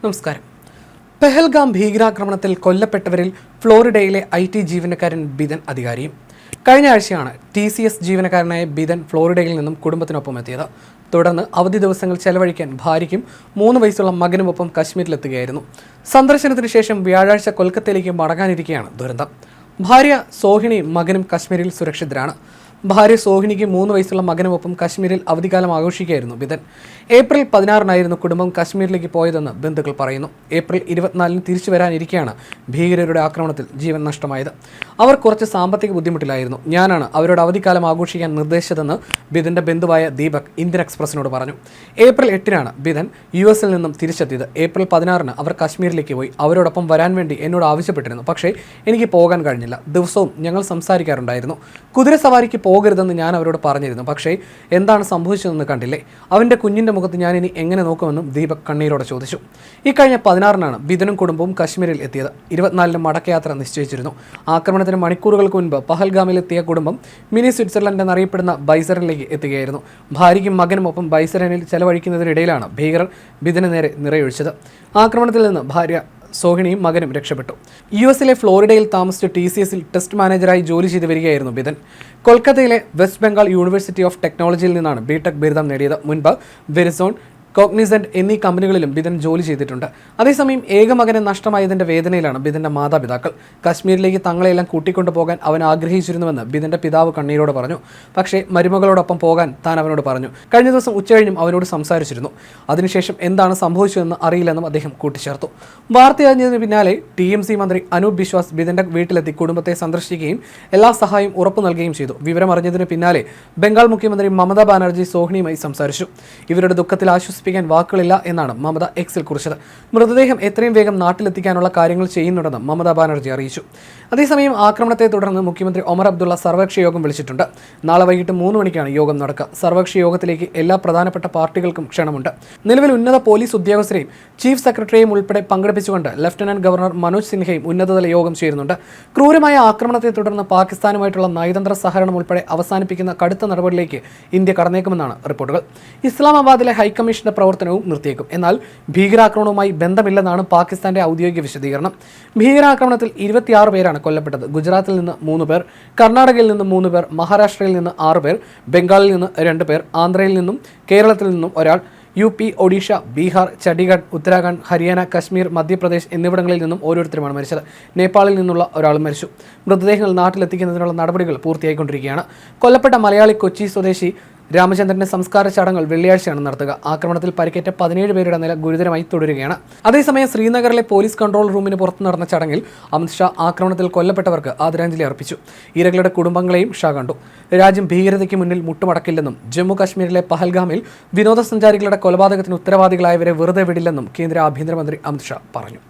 നമസ്കാരം. പെഹൽഗാം ഭീകരാക്രമണത്തിൽ കൊല്ലപ്പെട്ടവരിൽ ഫ്ലോറിഡയിലെ IT ജീവനക്കാരൻ ബിദൻ അധികാരിയും. കഴിഞ്ഞ ആഴ്ചയാണ് TCS ജീവനക്കാരനായ ബിദൻ ഫ്ലോറിഡയിൽ നിന്നും കുടുംബത്തിനൊപ്പം എത്തിയത്. തുടർന്ന് അവധി ദിവസങ്ങൾ ചെലവഴിക്കാൻ ഭാര്യയ്ക്കും 3 വയസ്സുള്ള മകനുമൊപ്പം കശ്മീരിലെത്തുകയായിരുന്നു. സന്ദർശനത്തിന് ശേഷം വ്യാഴാഴ്ച കൊൽക്കത്തയിലേക്ക് മടങ്ങാനിരിക്കെയാണ് ദുരന്തം. ഭാര്യ സോഹിണിയും മകനും കശ്മീരിൽ സുരക്ഷിതരാണ്. ഭാര്യ സോഹിണിക്ക് 3 വയസ്സുള്ള മകനുമൊപ്പം കശ്മീരിൽ അവധിക്കാലം ആഘോഷിക്കുകയായിരുന്നു ബിദൻ. ഏപ്രിൽ 16-നായിരുന്നു കുടുംബം കശ്മീരിലേക്ക് പോയതെന്ന് ബന്ധുക്കൾ പറയുന്നു. ഏപ്രിൽ 24-ന് തിരിച്ചു വരാനിരിക്കെയാണ് ഭീകരരുടെ ആക്രമണത്തിൽ ജീവൻ നഷ്ടമായത്. അവർ കുറച്ച് സാമ്പത്തിക ബുദ്ധിമുട്ടിലായിരുന്നു. ഞാനാണ് അവരോട് അവധിക്കാലം ആഘോഷിക്കാൻ നിർദ്ദേശിച്ചതെന്ന് ബിദന്റെ ബന്ധുവായ ദീപക് ഇന്ത്യൻ എക്സ്പ്രസിനോട് പറഞ്ഞു. ഏപ്രിൽ 8-നാണ് ബിദൻ US-ൽ നിന്നും തിരിച്ചെത്തിയത്. ഏപ്രിൽ 16-ന് അവർ കശ്മീരിലേക്ക് പോയി. അവരോടൊപ്പം വരാൻ വേണ്ടി എന്നോട് ആവശ്യപ്പെട്ടിരുന്നു. പക്ഷേ എനിക്ക് പോകാൻ കഴിഞ്ഞില്ല. ദിവസവും ഞങ്ങൾ സംസാരിക്കാറുണ്ടായിരുന്നു. കുതിരസവാരിക്ക് പോകരുതെന്ന് ഞാൻ അവരോട് പറഞ്ഞിരുന്നു. പക്ഷേ എന്താണ് സംഭവിച്ചതെന്ന് കണ്ടില്ലേ? അവൻ്റെ കുഞ്ഞിൻ്റെ മുഖത്ത് ഞാൻ ഇനി എങ്ങനെ നോക്കുമെന്നും ദീപക് കണ്ണീരോടെ ചോദിച്ചു. ഇക്കഴിഞ്ഞ 16-നാണ് ബിദനും കുടുംബവും കശ്മീരിൽ എത്തിയത്. 24-ന് മടക്കയാത്ര നിശ്ചയിച്ചിരുന്നു. ആക്രമണത്തിന് മണിക്കൂറുകൾക്ക് മുൻപ് പഹൽഗാമിലെത്തിയ കുടുംബം മിനി സ്വിറ്റ്സർലൻഡ് എന്നറിയപ്പെടുന്ന ബൈസറിലേക്ക് എത്തുകയായിരുന്നു. ഭാര്യയ്ക്കും മകനുമൊപ്പം ബൈസറിനിൽ ചെലവഴിക്കുന്നതിനിടയിലാണ് ഭീകരർ ബിദന് നേരെ നിറയൊഴിച്ചത്. ആക്രമണത്തിൽ നിന്ന് ഭാര്യ സോഹിണിയും മകനും രക്ഷപ്പെട്ടു. US-ലെ ഫ്ലോറിഡയിൽ താമസിച്ച് TCS-ൽ ടെസ്റ്റ് മാനേജറായി ജോലി ചെയ്തു വരികയായിരുന്നു ബിദൻ. കൊൽക്കത്തയിലെ വെസ്റ്റ് ബംഗാൾ യൂണിവേഴ്സിറ്റി ഓഫ് ടെക്നോളജിയിൽ നിന്നാണ് BTech ബിരുദം നേടിയത്. മുൻപ് വെരിസോൺ, കോഗ്നിസന്റ് എന്നീ കമ്പനികളിലും ബിദൻ ജോലി ചെയ്തിട്ടുണ്ട്. അതേസമയം ഏക മകനെ നഷ്ടമായതിന്റെ വേദനയിലാണ് ബിദന്റെ മാതാപിതാക്കൾ. കശ്മീരിലേക്ക് തങ്ങളെല്ലാം കൂട്ടിക്കൊണ്ടുപോകാൻ അവൻ ആഗ്രഹിച്ചിരുന്നുവെന്ന് ബിദന്റെ പിതാവ് കണ്ണീരോട് പറഞ്ഞു. പക്ഷേ മരുമകളോടൊപ്പം പോകാൻ താൻ അവനോട് പറഞ്ഞു. കഴിഞ്ഞ ദിവസം ഉച്ചകഴിഞ്ഞും അവനോട് സംസാരിച്ചിരുന്നു. അതിനുശേഷം എന്താണ് സംഭവിച്ചതെന്ന് അറിയില്ലെന്നും അദ്ദേഹം കൂട്ടിച്ചേർത്തു. വാർത്തയറിഞ്ഞതിന് പിന്നാലെ TMC മന്ത്രി അനൂപ് ബിശ്വാസ് ബിദന്റെ വീട്ടിലെത്തി കുടുംബത്തെ സന്ദർശിക്കുകയും എല്ലാ സഹായവും ഉറപ്പു നൽകുകയും ചെയ്തു. വിവരം അറിഞ്ഞതിന് പിന്നാലെ ബംഗാൾ മുഖ്യമന്ത്രി മമതാ ബാനർജി സോഹിണിയുമായി സംസാരിച്ചു. ഇവരുടെ ദുഃഖത്തിൽ ആശ്വസിപ്പിക്കാൻ വാക്കുകളില്ല എന്നാണ് മമത X-ൽ കുറിച്ചത്. മൃതദേഹം എത്രയും വേഗം നാട്ടിലെത്തിക്കാനുള്ള കാര്യങ്ങൾ ചെയ്യുന്നുണ്ടെന്ന് മമതാ ബാനർജി അറിയിച്ചു. അതേസമയം ആക്രമണത്തെ തുടർന്ന് മുഖ്യമന്ത്രി ഒമർ അബ്ദുള്ള സർവകക്ഷി യോഗം വിളിച്ചിട്ടുണ്ട്. നാളെ വൈകിട്ട് 3 മണിക്കാണ് യോഗം നടക്കുക. സർവകക്ഷി യോഗത്തിലേക്ക് എല്ലാ പ്രധാനപ്പെട്ട പാർട്ടികൾക്കും ക്ഷണമുണ്ട്. നിലവിൽ ഉന്നത പോലീസ് ഉദ്യോഗസ്ഥരെയും ചീഫ് സെക്രട്ടറിയെയും ഉൾപ്പെടെ പങ്കെടുപ്പിച്ചുകൊണ്ട് ലഫ്റ്റനന്റ് ഗവർണർ മനോജ് സിൻഹയും ഉന്നതതല യോഗം ചേരുന്നുണ്ട്. ക്രൂരമായ ആക്രമണത്തെ തുടർന്ന് പാകിസ്ഥാനുമായിട്ടുള്ള നയതന്ത്ര സഹകരണം ഉൾപ്പെടെ അവസാനിപ്പിക്കുന്ന കടുത്ത നടപടിയിലേക്ക് ഇന്ത്യ കടന്നേക്കുമെന്നാണ് റിപ്പോർട്ടുകൾ. ഇസ്ലാമാബാദിലെ ഹൈക്കമ്മീഷന്റെ പ്രവർത്തനവും നിർത്തിയേക്കും. എന്നാൽ ഭീകരാക്രമണവുമായി ബന്ധമില്ലെന്നാണ് പാകിസ്ഥാന്റെ ഔദ്യോഗിക വിശദീകരണം. ഭീകരാക്രമണത്തിൽ 26 പേരാണ് കൊല്ലപ്പെട്ടത്. ഗുജറാത്തിൽ നിന്ന് 3 പേർ, കർണാടകയിൽ നിന്ന് 3 പേർ, മഹാരാഷ്ട്രയിൽ നിന്ന് 6 പേർ, ബംഗാളിൽ നിന്ന് 2 പേർ, ആന്ധ്രയിൽ നിന്നും കേരളത്തിൽ നിന്നും ഒരാൾ, UP, ഒഡീഷ, ബീഹാർ, ചണ്ഡീഗഡ്, ഉത്തരാഖണ്ഡ്, ഹരിയാന, കശ്മീർ, മധ്യപ്രദേശ് എന്നിവിടങ്ങളിൽ നിന്നും ഓരോരുത്തരുമാണ് മരിച്ചത്. നേപ്പാളിൽ നിന്നുള്ള ഒരാൾ മരിച്ചു. മൃതദേഹങ്ങൾ നാട്ടിലെത്തിക്കുന്നതിനുള്ള നടപടികൾ പൂർത്തിയായിക്കൊണ്ടിരിക്കുകയാണ്. കൊല്ലപ്പെട്ട മലയാളി കൊച്ചി സ്വദേശി രാമചന്ദ്രന്റെ സംസ്കാര ചടങ്ങുകൾ വെള്ളിയാഴ്ചയാണ് നടത്തുക. ആക്രമണത്തിൽ പരിക്കേറ്റ 17 പേരുടെ നില ഗുരുതരമായി തുടരുകയാണ്. അതേസമയം ശ്രീനഗറിലെ പോലീസ് കൺട്രോൾ റൂമിന് പുറത്ത് നടന്ന ചടങ്ങിൽ അമിത്ഷാ ആക്രമണത്തിൽ കൊല്ലപ്പെട്ടവർക്ക് ആദരാഞ്ജലി അർപ്പിച്ചു. ഇരകളുടെ കുടുംബങ്ങളെയും ഷാ കണ്ടു. രാജ്യം ഭീകരതയ്ക്ക് മുന്നിൽ മുട്ടുമടക്കില്ലെന്നും ജമ്മു കാശ്മീരിലെ പഹൽഗാമിൽ വിനോദസഞ്ചാരികളുടെ കൊലപാതകത്തിന് ഉത്തരവാദികളായവരെ വെറുതെ വിടില്ലെന്നും കേന്ദ്ര ആഭ്യന്തരമന്ത്രി അമിത്ഷാ പറഞ്ഞു.